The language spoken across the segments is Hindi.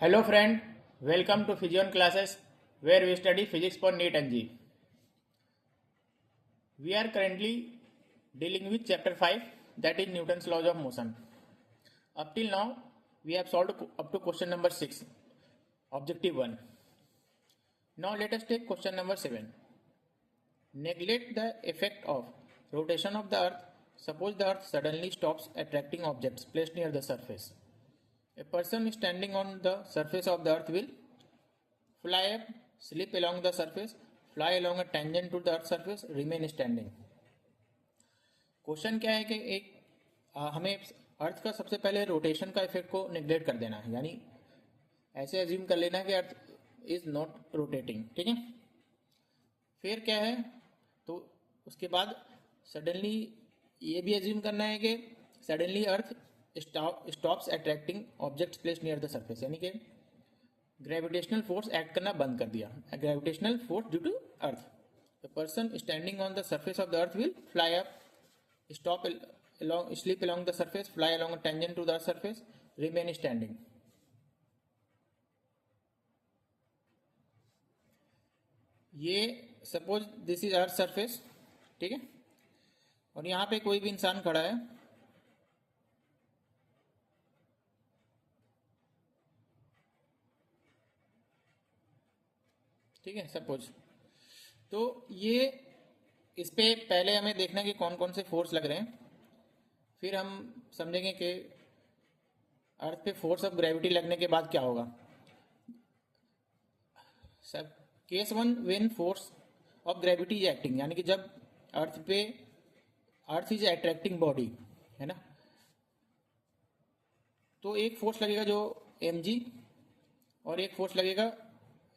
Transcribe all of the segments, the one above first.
Hello friend, welcome to Physion classes where we study physics for NEET and G. We are currently dealing with chapter 5, that is Newton's laws of motion. Up till now we have solved up to question number 6, objective 1. Now let us take question number 7. Neglect the effect of rotation of the earth. Suppose the earth suddenly stops attracting objects placed near the surface. A person standing on the surface of the earth will fly up, slip along the surface, fly along a tangent to the earth surface, remain standing. Question क्या है कि हमें अर्थ का सबसे पहले रोटेशन का इफेक्ट को निग्लेक्ट कर देना है, यानी ऐसे एज्यूम कर लेना है कि अर्थ इज नॉट रोटेटिंग. ठीक है, फिर क्या है, तो उसके बाद सडनली ये भी एज्यूम करना है कि suddenly earth stops attracting objects placed near the surface, यानी कि ग्रेविटेशनल फोर्स एक्ट करना बंद कर दिया. Gravitational force due to earth. The person standing on the surface of the earth will fly up, stop along, slip along the surface, fly along a tangent to the surface, remain standing. ये suppose this is earth surface, ठीक है, और यहां पे कोई भी इंसान खड़ा है. ठीक है, सपोज. तो ये इस पे पहले हमें देखना है कि कौन कौन से फोर्स लग रहे हैं, फिर हम समझेंगे कि अर्थ पे फोर्स ऑफ ग्रेविटी लगने के बाद क्या होगा. सब case 1 when force of gravity is acting, यानी कि जब अर्थ इज अट्रैक्टिंग बॉडी, है ना, तो एक फोर्स लगेगा जो mg और एक फोर्स लगेगा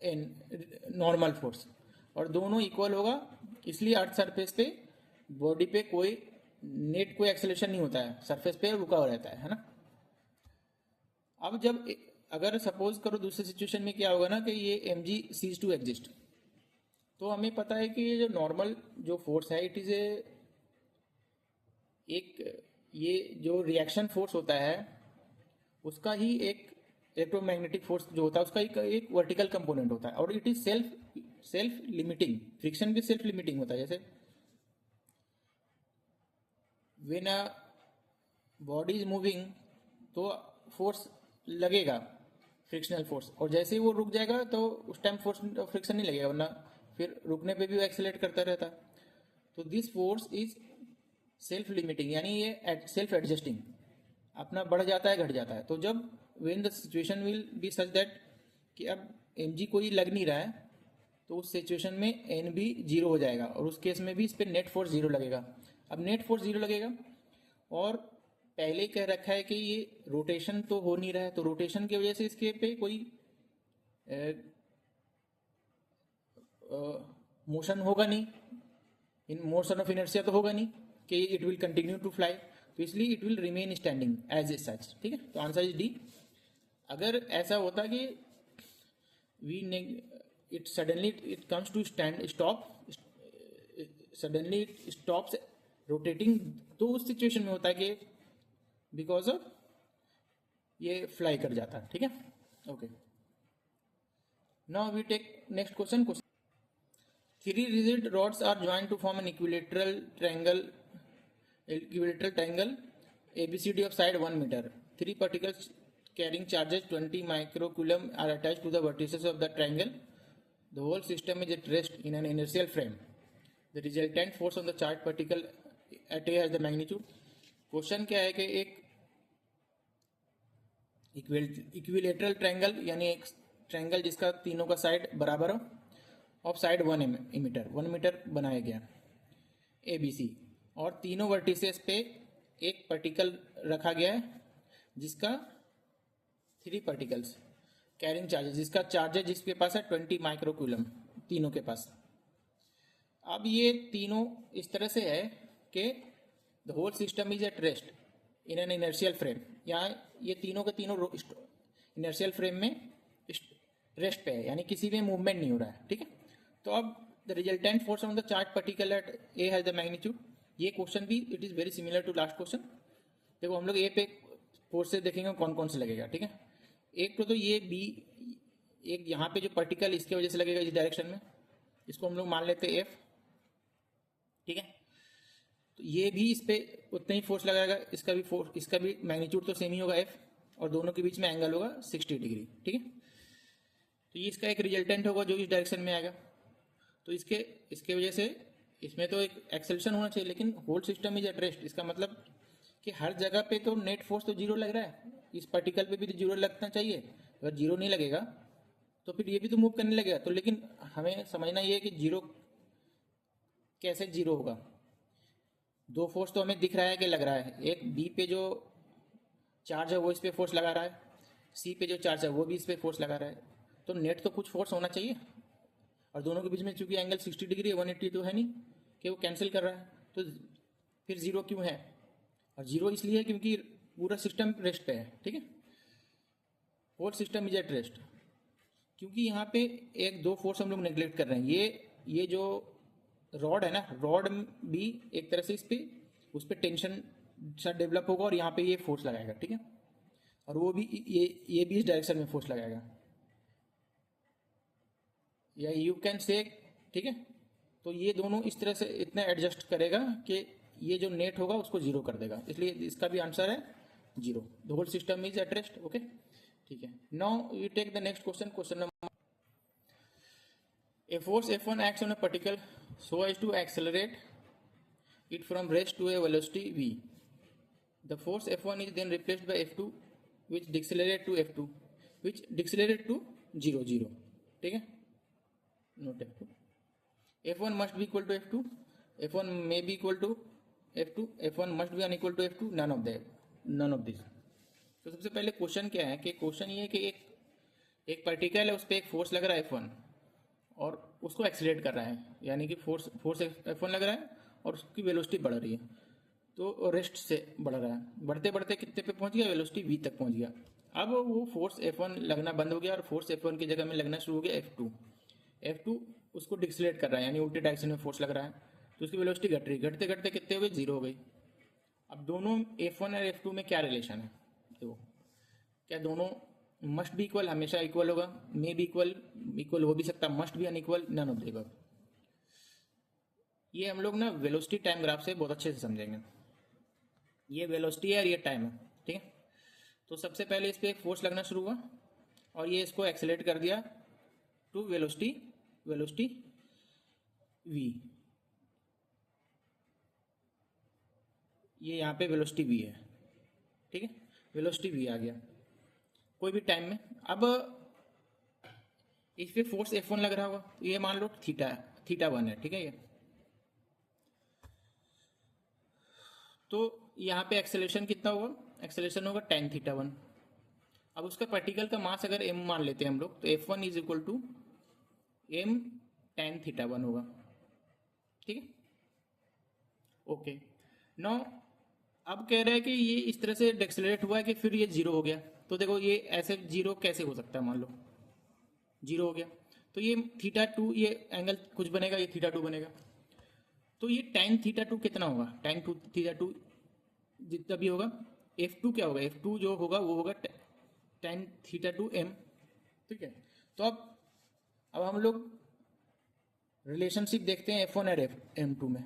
नॉर्मल फोर्स, और दोनों इक्वल होगा. इसलिए अर्थ सरफेस पे बॉडी पे कोई नेट कोई एक्सेलरेशन नहीं होता है, सरफेस पे रुका हुआ रहता है ना. अब जब अगर सपोज करो दूसरे सिचुएशन में क्या होगा ना कि ये mg सीज टू एग्जिस्ट, तो हमें पता है कि ये जो नॉर्मल जो फोर्स है इट इज ये जो रिएक्शन फोर्स होता है उसका ही एक इलेक्ट्रोमैग्नेटिक फोर्स जो होता है उसका एक वर्टिकल कंपोनेंट होता है, और it is self limiting. Friction भी सेल्फ लिमिटिंग होता है. जैसे when a body is moving तो फोर्स लगेगा, फ्रिक्शनल फोर्स, और जैसे ही वो रुक जाएगा तो उस टाइम फोर्स फ्रिक्शन नहीं लगेगा, वरना फिर रुकने पे भी वो एक्सेलरेट करता रहता. तो this force is self limiting, यानी ये सेल्फ एडजस्टिंग, अपना बढ़ जाता है घट जाता है. तो जब when the situation will be such that कि अब mg कोई लग नहीं रहा है, तो उस सिचुएशन में एन भी जीरो हो जाएगा, और उस केस में भी इस पर नेट फोर्स जीरो लगेगा. अब नेट फोर्स जीरो लगेगा, और पहले ही कह रखा है कि ये रोटेशन तो हो नहीं रहा है, तो रोटेशन की वजह से इसके पे कोई मोशन होगा नहीं, इन मोशन ऑफ इनर्शिया तो होगा नहीं कि it will continue to fly, तो इसलिए it will remain standing as a such. ठीक है, तो आंसर इज डी. अगर ऐसा होता कि it suddenly it comes to stop suddenly it stops rotating, तो उस सिचुएशन में होता है कि बिकॉज ऑफ ये फ्लाई कर जाता है. ठीक है, okay. Now we take next question. 3 rigid rods are joined to form an equilateral triangle ABCD of side 1 meter. 3 particles carrying charges 20 microcoulomb are attached to the vertices of the triangle. The whole system is at rest in an inertial frame. The resultant force on the charged particle at A has the magnitude. Question क्या है कि एक इक्विलेटरल ट्रायंगल, यानी एक ट्रायंगल जिसका तीनों का साइड बराबर हो, ऑफ साइड 1 मीटर बनाया गया ABC, और तीनों वर्टिसेस पे एक पार्टिकल रखा गया है जिसका 3 पार्टिकल्स कैरिंग चार्जेस, जिसका चार्ज है जिसके पास है 20 माइक्रोकूलम तीनों के पास. अब ये तीनों इस तरह से है कि the whole system is at rest in an inertial frame. यहाँ ये तीनों के तीनों इनर्शियल फ्रेम में रेस्ट पे है, यानी किसी में मूवमेंट नहीं हो रहा है. ठीक है, तो अब the resultant force on the charge particle at a has the magnitude. ये क्वेश्चन भी it is very similar to last question. देखो हम लोग ए पे फोर्स से देखेंगे कौन कौन से लगेगा. ठीक है, एक तो ये बी, एक यहाँ पे जो पार्टिकल इसके वजह से लगेगा इस डायरेक्शन में, इसको हम लोग मान लेते हैं एफ, ठीक है। तो ये भी इस पे उतना ही फोर्स लगाएगा, इसका भी फोर्स, इसका भी मैग्नीट्यूड तो सेम ही होगा एफ, और दोनों के बीच में एंगल होगा 60 डिग्री, ठीक है। तो ये इसका एक रिजल्टेंट होगा जो इस डायरेक्शन में आएगा। तो इसके वजह से इसमें तो एक एक्सेलरेशन होना चाहिए, लेकिन whole system is at rest. इसका मतलब कि हर जगह पे तो नेट फोर्स तो जीरो लग रहा है, इस पार्टिकल पे भी तो जीरो लगना चाहिए। अगर जीरो नहीं लगेगा तो फिर ये भी तो मूव करने लगेगा। तो लेकिन हमें समझना ये है कि जीरो कैसे जीरो होगा। दो फोर्स तो हमें दिख रहा है कि लग रहा है, एक बी पे जो चार्ज है वो इस पे फोर्स लगा रहा है, सी पे जो चार्ज है वो भी इस पे फोर्स लगा रहा है, तो नेट तो कुछ फोर्स होना चाहिए। और दोनों के बीच में चूंकि एंगल 60 डिग्री है, 180 तो है नहीं कि वो कैंसिल कर रहा है, तो फिर जीरो क्यों है? और जीरो इसलिए है क्योंकि पूरा सिस्टम रेस्ट पे है, ठीक है। Whole system is at rest. क्योंकि यहाँ पे एक दो फोर्स हम लोग नेग्लेक्ट कर रहे हैं। ये जो रॉड है ना, रॉड भी एक तरह से उस पर टेंशन सा डेवलप होगा और यहाँ पे ये फोर्स लगाएगा, ठीक है। और वो भी ये भी इस डायरेक्शन में फोर्स लगाएगा, या यू कैन से, ठीक है। तो ये दोनों इस तरह से इतना एडजस्ट करेगा कि ये जो नेट होगा उसको जीरो कर देगा, इसलिए इसका भी आंसर है zero. The whole system is at rest, okay, ठीक है। Now we take the next question, question number, a force F1 acts on a particle so as to accelerate it from rest to a velocity v. The force F1 is then replaced by F2 which decelerate to F2 which decelerate to 0 0, ठीक है। Not F2. F1 must be equal to F2, F1 may be equal to F2, F1 must be unequal to F2, none of this. तो सबसे पहले क्वेश्चन क्या है कि क्वेश्चन ये है कि एक पार्टिकल है, उस पर एक फोर्स लग रहा है F1 और उसको एक्सीलरेट कर रहा है, यानी कि फोर्स F1 लग रहा है और उसकी वेलोसिटी बढ़ रही है, तो रेस्ट से बढ़ रहा है, बढ़ते बढ़ते कितने पे पहुंच गया, वेलोसिटी v तक पहुंच गया। अब वो फोर्स F1 लगना बंद हो गया और फोर्स F1 की जगह में लगना शुरू हो गया F2 उसको डिक्सलेट कर रहा है, यानी उल्टे डायरेक्शन में फोर्स लग रहा है, तो उसकी वेलोसिटी घट रही, घटते घटते कितने हो गई, जीरो हो गई। अब दोनों F1 और F2 में क्या रिलेशन है, देखो, क्या दोनों मस्ट भी इक्वल, हमेशा इक्वल होगा, मे भी इक्वल हो भी सकता, मस्ट भी unequal, none of the above. ये हम लोग ना वेलोसिटी टाइम ग्राफ से बहुत अच्छे से समझेंगे। ये वेलोसिटी है और ये टाइम है, ठीक है। तो सबसे पहले इस पर एक फोर्स लगना शुरू हुआ और ये इसको एक्सेलरेट कर दिया टू वेलोसिटी v। ये यहाँ पे वेलोसिटी v है, ठीक है, वेलोसिटी v आ गया कोई भी टाइम में। अब इस पे फोर्स F1 लग रहा होगा, ये मान लो थीटा 1 है, ठीक है। ये तो यहाँ पे एक्सेलरेशन कितना होगा, एक्सेलरेशन होगा tan थीटा 1। अब उसका पार्टिकल का मास अगर m मान लेते हैं हम लोग, तो F1 is equal to m tan theta 1 होगा, ठीक है, ओके। नाउ अब कह रहा है कि ये इस तरह से एक्सेलरेट हुआ है कि फिर ये जीरो हो गया। तो देखो ये ऐसे जीरो कैसे हो सकता है, मान लो जीरो हो गया तो ये थीटा 2, ये एंगल कुछ बनेगा, ये थीटा 2 बनेगा। तो ये tan थीटा 2 कितना होगा, tan थीटा 2 जितना भी होगा, F2 क्या होगा, F2 जो होगा वो होगा tan थीटा 2 m, ठीक है। तो अब हम लोग रिलेशनशिप देखते हैं F1 और M2 में,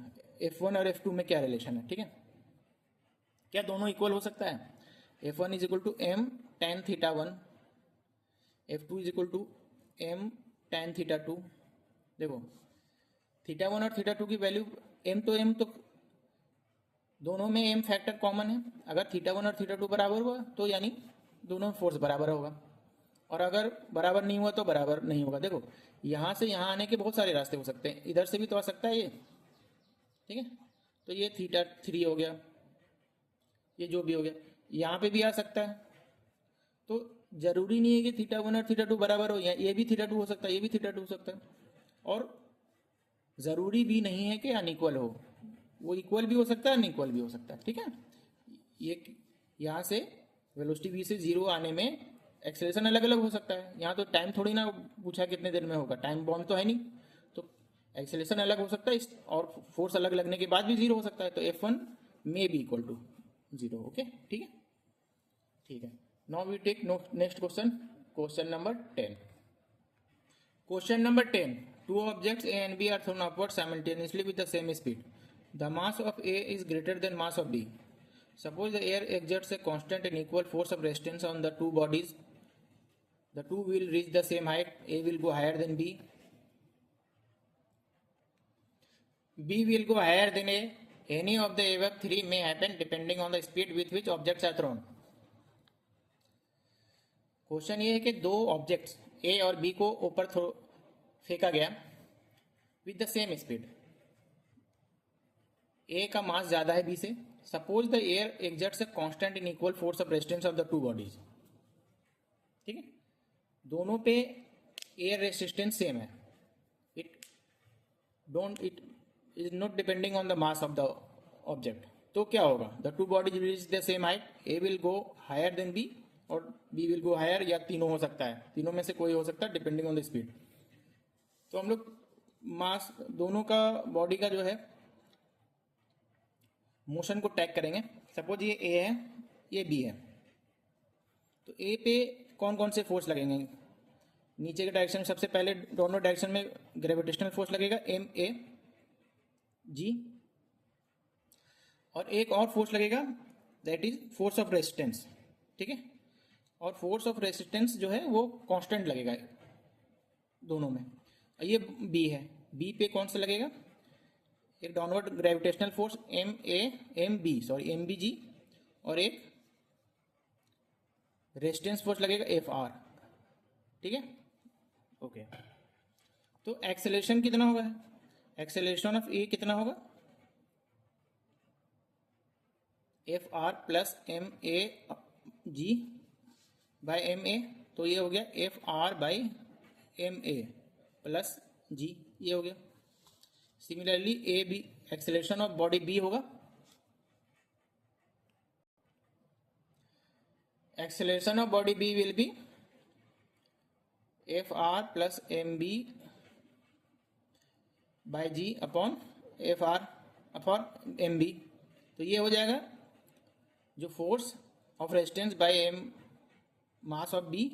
F1 और F2 में क्या रिलेशन है, ठीक है। क्या दोनों इक्वल हो सकता है, F1 is equal to m tan theta 1, F2 is equal to m tan theta 2। देखो थीटा 1 और थीटा 2 की वैल्यू m तो दोनों में m फैक्टर कॉमन है। अगर थीटा 1 और थीटा 2 बराबर हुआ तो यानी दोनों फोर्स बराबर होगा, और अगर बराबर नहीं हुआ तो बराबर नहीं होगा। देखो यहाँ से यहाँ आने के बहुत सारे रास्ते हो सकते हैं, इधर से भी तो आ सकता है ये, ठीक है। तो ये थीटा 3 हो गया, ये जो भी हो गया, यहाँ पे भी आ सकता है। तो जरूरी नहीं है कि थीटा 1 और थीटा 2 बराबर हो, ये भी थीटा 2 हो सकता है, ये भी थीटा 2 हो सकता है, और जरूरी भी नहीं है कि अनइक्वल हो, वो इक्वल भी हो सकता है, अनइक्वल भी हो सकता है, ठीक है। ये यहाँ से वेलोसिटी v से जीरो आने में एक्सेलरेशन अलग अलग हो सकता है। यहाँ तो टाइम थोड़ी ना पूछा कितने देर में होगा, टाइम बॉन्ड तो है नहीं, तो एक्सेलरेशन अलग हो सकता है और फोर्स अलग लगने के बाद भी जीरो हो सकता है। तो F1 may be equal to zero, okay, ठीक है, ठीक है। Now we take next question, question number 10. Question number 10. Two objects A and B are thrown upward simultaneously with the same speed. The mass of A is greater than mass of B. Suppose the air exerts a constant and equal force of resistance on the two bodies. The two will reach the same height. A will go higher than B. B will go higher than A. Any of the above three may happen depending on the speed with which objects are thrown. Question ये है कि दो ऑब्जेक्ट्स ए और बी को ऊपर फेंका गया with the same speed. A का मास ज्यादा है बी से. Suppose the air exerts a constant in equal force of resistance of the two bodies. ठीक है, दोनों पे एयर रेजिस्टेंस सेम है. It is not depending on the mass of the object. तो क्या होगा? The two bodies will reach the same height. A will go higher than b और बी विल गो हायर, या तीनों हो सकता है, तीनों में से कोई हो सकता है डिपेंडिंग ऑन द स्पीड. तो हम लोग मास दोनों का बॉडी का जो है मोशन को टैग करेंगे. सपोज ये ए है, ये बी है. तो ए पे कौन कौन से फोर्स लगेंगे? नीचे के डायरेक्शन में सबसे पहले दोनों डायरेक्शन में ग्रेविटेशनल फोर्स लगेगा एम ए जी, और एक और फोर्स लगेगा that is force of resistance. ठीक है, और फोर्स ऑफ रेजिस्टेंस जो है वो कांस्टेंट लगेगा दोनों में. ये बी है, बी पे कौन सा लगेगा? एक downward gravitational force M B G, और एक रेजिस्टेंस फोर्स लगेगा एफ आर. ठीक है, ओके. तो एक्सेलरेशन कितना होगा? एक्सेलरेशन ऑफ ए कितना होगा? F R plus M A G by M A. तो ये हो गया F R by M A plus G, ये हो गया. Similarly A B, acceleration of body B होगा, acceleration of body B will be F R plus M B by G upon F R upon M B. तो ये हो जाएगा जो force of resistance by M mass of B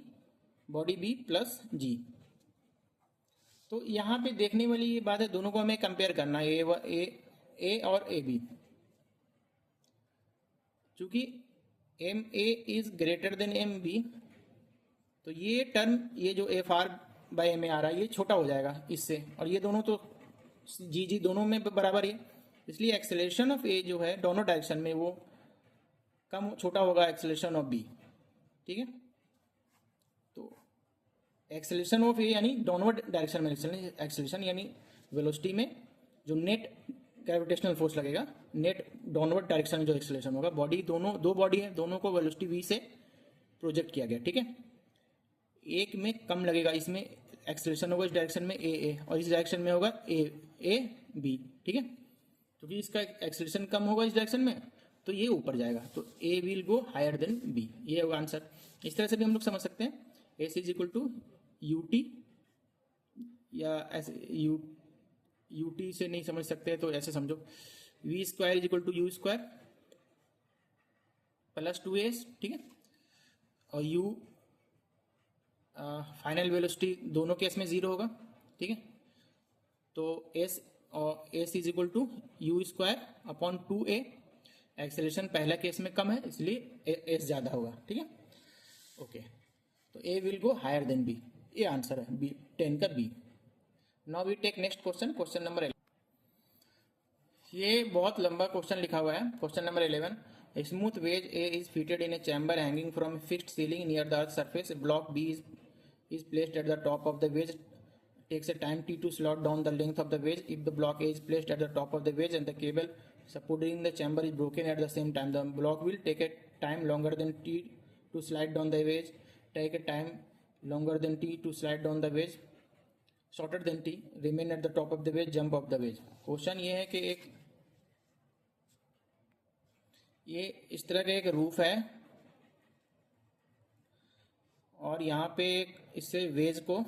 body B plus जी. तो यहाँ पे देखने वाली ये बात है, दोनों को हमें कंपेयर करना है, ए और ए बी. चूंकि M A is greater than M B, तो ये टर्म, ये जो F R by M A आ रहा है, ये छोटा हो जाएगा इससे, और ये दोनों तो जी जी दोनों में बराबर है. इसलिए एक्सेलरेशन ऑफ ए जो है दोनों डायरेक्शन में वो कम छोटा होगा एक्सेलरेशन ऑफ बी. ठीक है, तो एक्सेलरेशन ऑफ ए यानी डाउनवर्ड डायरेक्शन में एक्सेलरेशन, यानी वेलोसिटी में जो नेट ग्रेविटेशनल फोर्स लगेगा, नेट डाउनवर्ड डायरेक्शन में जो एक्सेलरेशन होगा, बॉडी दोनों दो बॉडी है, दोनों को वेलोसिटी वी से प्रोजेक्ट किया गया. ठीक है, एक में कम लगेगा, इसमें एक्सेलरेशन होगा इस डायरेक्शन में ए और इस डायरेक्शन में होगा ए बी. ठीक है, क्योंकि इसका एक्सेलरेशन कम होगा इस डायरेक्शन में, तो ये ऊपर जाएगा, तो A will go higher than B. ये होगा आंसर. इस तरह से भी हम लोग समझ सकते हैं. S is equal to u t, या ऐसे यू टी से नहीं समझ सकते तो ऐसे समझो, v square is equal to u square plus 2s. ठीक है, और यू फाइनल वेलोसिटी दोनों केस में 0 होगा. ठीक है, तो एस और s is equal to u square upon 2a. Acceleration पहला केस में कम है इसलिए एस ज्यादा होगा. ठीक है, ओके. तो A will go higher than B. ये आंसर है बी, 10 का B. Now we take next question, question number 11. ये बहुत लंबा क्वेश्चन लिखा हुआ है. Question number 11. A smooth wedge A is fitted in a chamber hanging from a fixed ceiling near the earth's surface. Block B is placed at the top of the wedge. Takes a time t to slot down the length of the wedge. If the block A is placed at the top of the wedge and the cable supporting the chamber is broken at the same time, the block will take a time longer than t to slide down the wedge. Take a time longer than t to slide down the wedge. Shorter than t, remain at the top of the wedge, jump off the wedge. Question ये है कि ये इस तरह का एक रूफ है और यहाँ पे इससे वेज को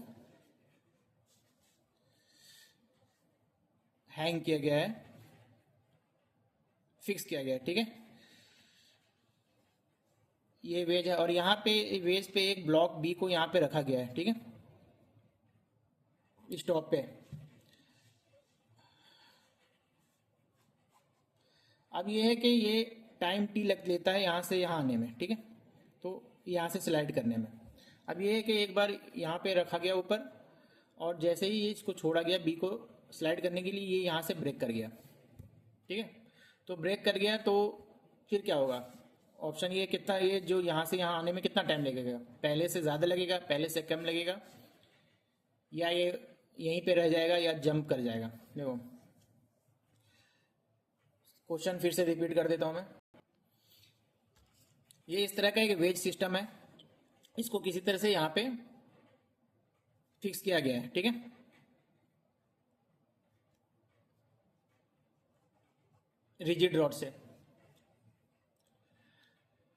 हैंग किया गया है, फिक्स किया गया है. ठीक है, ये वेज है और यहाँ पे वेज पे एक ब्लॉक बी को यहाँ पे रखा गया है, ठीक है, इस टॉप पे। अब ये है कि ये टाइम टी लग लेता है यहाँ से यहाँ आने में, ठीक है, तो यहाँ से स्लाइड करने में। अब ये है कि एक बार यहाँ पे रखा गया ऊपर और जैसे ही ये इसको छोड़ा गया बी को स्लाइड करने के लिए, ये यहाँ से ब्रेक कर गया, ठीक है। तो ब्रेक कर गया तो फिर क्या होगा, ऑप्शन ये कितना, ये जो यहाँ से यहाँ आने में कितना टाइम लगेगा, पहले से ज़्यादा लगेगा, पहले से कम लगेगा, या ये यहीं पे रह जाएगा या जंप कर जाएगा। देखो क्वेश्चन फिर से रिपीट कर देता हूँ मैं। ये इस तरह का एक वेज सिस्टम है, इसको किसी तरह से यहाँ पे फिक्स किया गया है, ठीक है। रिजिड रॉड से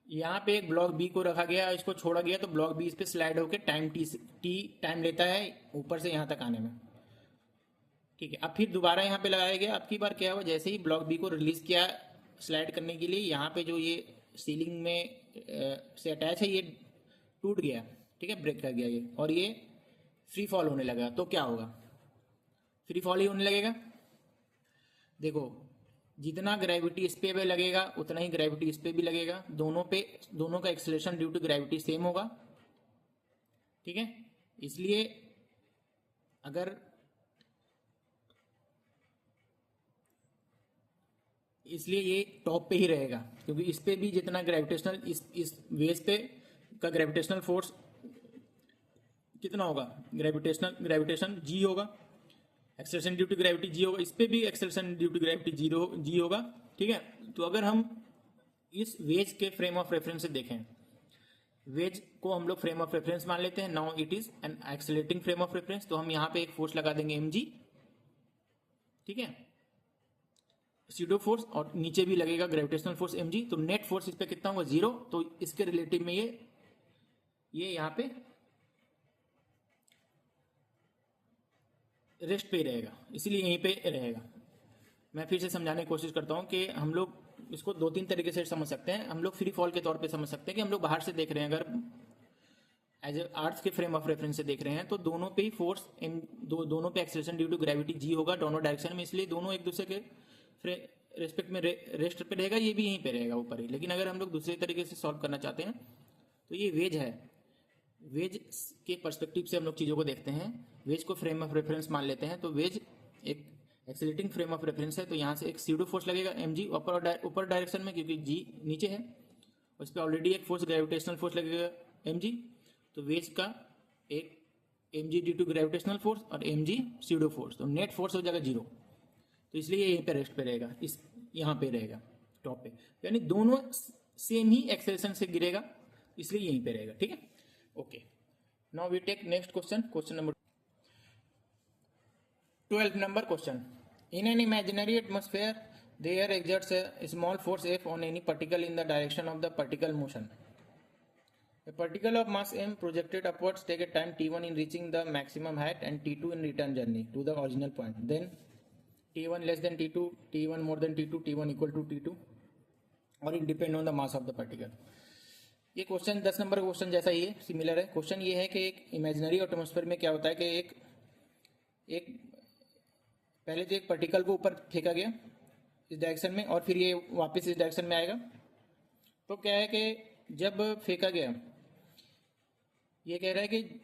यहाँ पे एक ब्लॉक बी को रखा गया, इसको छोड़ा गया तो ब्लॉक बी इस पे स्लाइड होकर टाइम टी टाइम लेता है ऊपर से यहाँ तक आने में, ठीक है। अब फिर दोबारा यहाँ पे लगाया गया। अब की बार क्या हुआ, जैसे ही ब्लॉक बी को रिलीज किया स्लाइड करने के लिए, यहाँ पे जो ये सीलिंग में से अटैच है ये टूट गया, ठीक है, ब्रेक कर गया ये, और ये फ्री फॉल होने लगा। तो क्या होगा, फ्री फॉल ही होने लगेगा। देखो जितना ग्रेविटी इस पे भी लगेगा उतना ही ग्रेविटी इस पे भी लगेगा, दोनों का acceleration due to gravity same होगा, ठीक है। इसलिए अगर ये टॉप पे ही रहेगा, क्योंकि इस पे भी जितना ग्रेविटेशनल इस वेज पे का ग्रेविटेशनल फोर्स कितना होगा, ग्रेविटेशन जी होगा, acceleration due to gravity G होगा, इस पे भी acceleration due to gravity G होगा, ठीक है। तो अगर हम इस वेज के फ्रेम ऑफ रेफरेंस से देखें, वेज को हम लोग फ्रेम ऑफ रेफरेंस मान लेते हैं, now it is an accelerating frame of reference, तो हम यहाँ पे एक फोर्स लगा देंगे mg, ठीक है, सीडो फोर्स, और नीचे भी लगेगा ग्रेविटेशनल फोर्स mg, तो नेट फोर्स इस पे कितना होगा 0, तो इसके रिलेटिव में ये यहाँ पे रेस्ट पे रहेगा, इसीलिए यहीं पे रहेगा। मैं फिर से समझाने की कोशिश करता हूँ कि हम लोग इसको दो तीन तरीके से समझ सकते हैं। हम लोग फ्री फॉल के तौर पे समझ सकते हैं कि हम लोग बाहर से देख रहे हैं, अगर एज ए अर्थ के फ्रेम ऑफ रेफरेंस से देख रहे हैं तो दोनों पे ही फोर्स दोनों पे acceleration due to gravity G होगा दोनों डायरेक्शन में, इसलिए दोनों एक दूसरे के रेस्पेक्ट में रेस्ट पे रहेगा, ये भी यहीं पे रहेगा ऊपर ही। लेकिन अगर हम लोग दूसरे तरीके से सॉल्व करना चाहते हैं तो ये वेज है, वेज के पर्सपेक्टिव से हम लोग चीज़ों को देखते हैं, वेज को फ्रेम ऑफ रेफरेंस मान लेते हैं। तो वेज एक एक्सेलरेटिंग फ्रेम ऑफ रेफरेंस है, तो यहाँ से एक सीडो फोर्स लगेगा mg ऊपर डायरेक्शन में, क्योंकि g नीचे है, उस पर ऑलरेडी एक फोर्स ग्रेविटेशनल फोर्स लगेगा mg, तो वेज का एक mg due to gravitational force और mg सीडो फोर्स, तो नेट फोर्स हो जाएगा 0, तो इसलिए यहीं पे रेस्ट पे रहेगा, इस यहाँ पे रहेगा टॉप पे, यानी दोनों सेम ही एक्सेलरेशन से गिरेगा, इसलिए यहीं पे रहेगा, ठीक है। Okay, now we take next question, question number 12 number question. In an imaginary atmosphere, the air exerts a small force F on any particle in the direction of the particle motion. A particle of mass m projected upwards take a time t1 in reaching the maximum height and t2 in return journey to the original point. Then t1 less than t2, t1 more than t2, t1 equal to t2, और it depend on the mass of the particle. ये क्वेश्चन 10 नंबर क्वेश्चन जैसा ही है, सिमिलर है। क्वेश्चन ये है कि एक इमेजिनरी एटमॉस्फेयर में क्या होता है कि एक पहले तो एक पार्टिकल को ऊपर फेंका गया इस डायरेक्शन में, और फिर ये वापस इस डायरेक्शन में आएगा। तो क्या है कि जब फेंका गया, ये कह रहा है कि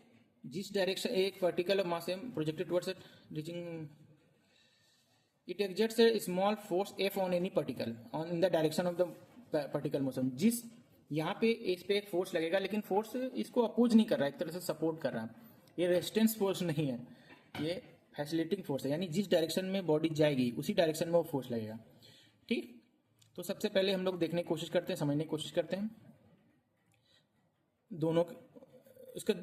जिस डायरेक्शन एक particle of mass m projected towards reaching it exerts A small force F on any particle on in the direction of the particle motion. जिस यहाँ पे इस पे एक फोर्स लगेगा, लेकिन फोर्स इसको अपोज नहीं कर रहा है, एक तरह से सपोर्ट कर रहा है। ये रेजिस्टेंस फोर्स नहीं है, ये फैसिलिटिंग फोर्स है, यानी जिस डायरेक्शन में बॉडी जाएगी उसी डायरेक्शन में वो फोर्स लगेगा, ठीक। तो सबसे पहले हम लोग देखने की कोशिश करते हैं, समझने की कोशिश करते हैं दोनों इसका,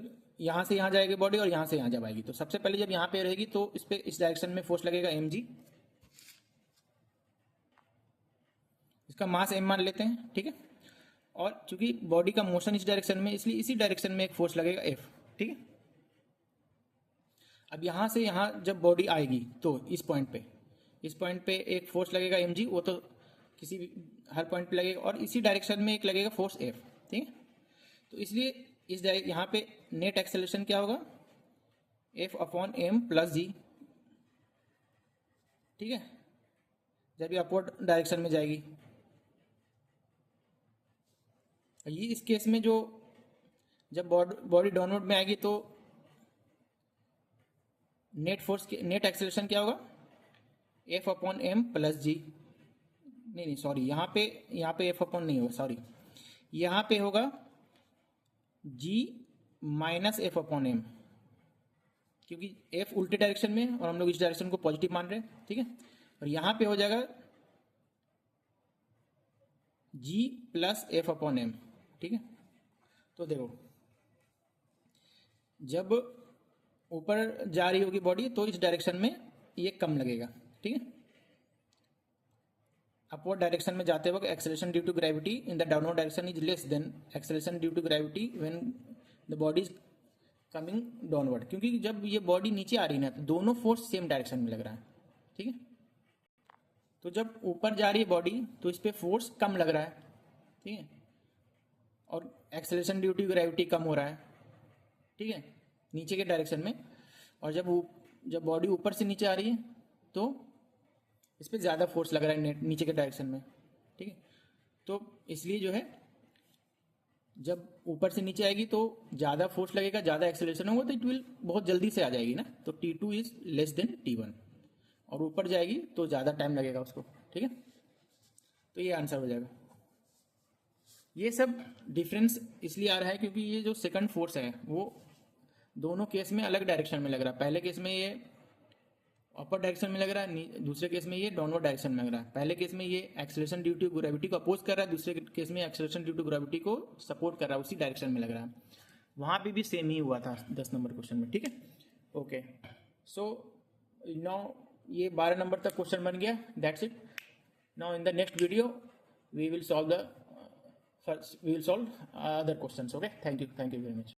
यहाँ से यहाँ जाएगी बॉडी और यहाँ से यहाँ जब आएगी। तो सबसे पहले जब यहाँ पे रहेगी तो इस पे इस डायरेक्शन में फोर्स लगेगा mg, इसका मास m मान लेते हैं, ठीक है। और चूंकि बॉडी का मोशन इस डायरेक्शन में, इसलिए इसी डायरेक्शन में एक फोर्स लगेगा F, ठीक है। अब यहाँ से यहाँ जब बॉडी आएगी तो इस पॉइंट पे एक फोर्स लगेगा mg, वो तो किसी भी हर पॉइंट पे लगेगा, और इसी डायरेक्शन में एक लगेगा फोर्स F, ठीक है। तो इसलिए यहाँ पे नेट एक्सेलरेशन क्या होगा, F/m प्लस जी, ठीक है, जब ये अपवर्ड डायरेक्शन में जाएगी। ये इस केस में जो जब बॉडी डाउनवर्ड में आएगी तो नेट एक्सेलरेशन क्या होगा, F/m प्लस जी। नहीं सॉरी, यहाँ पे F/ नहीं होगा, सॉरी, यहाँ पे होगा G माइनस F/m, क्योंकि F उल्टे डायरेक्शन में है और हम लोग इस डायरेक्शन को पॉजिटिव मान रहे हैं, ठीक है। और यहाँ पे हो जाएगा G प्लस F/m, ठीक है। तो देखो जब ऊपर जा रही होगी बॉडी तो इस डायरेक्शन में ये कम लगेगा, ठीक है। अपवर्ड डायरेक्शन में जाते वक्त acceleration due to gravity in the downward direction is less than acceleration due to gravity when the body is coming downward, क्योंकि जब ये बॉडी नीचे आ रही है ना तो दोनों फोर्स सेम डायरेक्शन में लग रहा है, ठीक है। तो जब ऊपर जा रही है बॉडी तो इस पर फोर्स कम लग रहा है, ठीक है, और एक्सेलरेशन ड्यू टू ग्रेविटी कम हो रहा है, ठीक है, नीचे के डायरेक्शन में। और जब बॉडी ऊपर से नीचे आ रही है तो इस पर ज़्यादा फोर्स लग रहा है नीचे के डायरेक्शन में, ठीक है। तो इसलिए जो है जब ऊपर से नीचे आएगी तो ज़्यादा फोर्स लगेगा, ज़्यादा एक्सेलरेशन होगा, तो इट विल बहुत जल्दी से आ जाएगी ना, तो T2 is less then T1, और ऊपर जाएगी तो ज़्यादा टाइम लगेगा उसको, ठीक है। तो ये आंसर हो जाएगा। ये सब डिफरेंस इसलिए आ रहा है क्योंकि ये जो सेकंड फोर्स है वो दोनों केस में अलग डायरेक्शन में लग रहा है। पहले केस में ये अपर डायरेक्शन में लग रहा है, दूसरे केस में ये डाउनवर्ड डायरेक्शन में लग रहा है। पहले केस में ये एक्सेलरेशन ड्यू टू ग्रेविटी को अपोज कर रहा है, दूसरे केस में एक्सेलरेशन ड्यू टू ग्रेविटी को सपोर्ट कर रहा है, उसी डायरेक्शन में लग रहा है। वहाँ पे भी सेम ही हुआ था 10 नंबर क्वेश्चन में, ठीक है। ओके, सो नाउ ये 12 नंबर तक क्वेश्चन बन गया, that's it. Now in the next video we will solve other questions. Okay, thank you very much.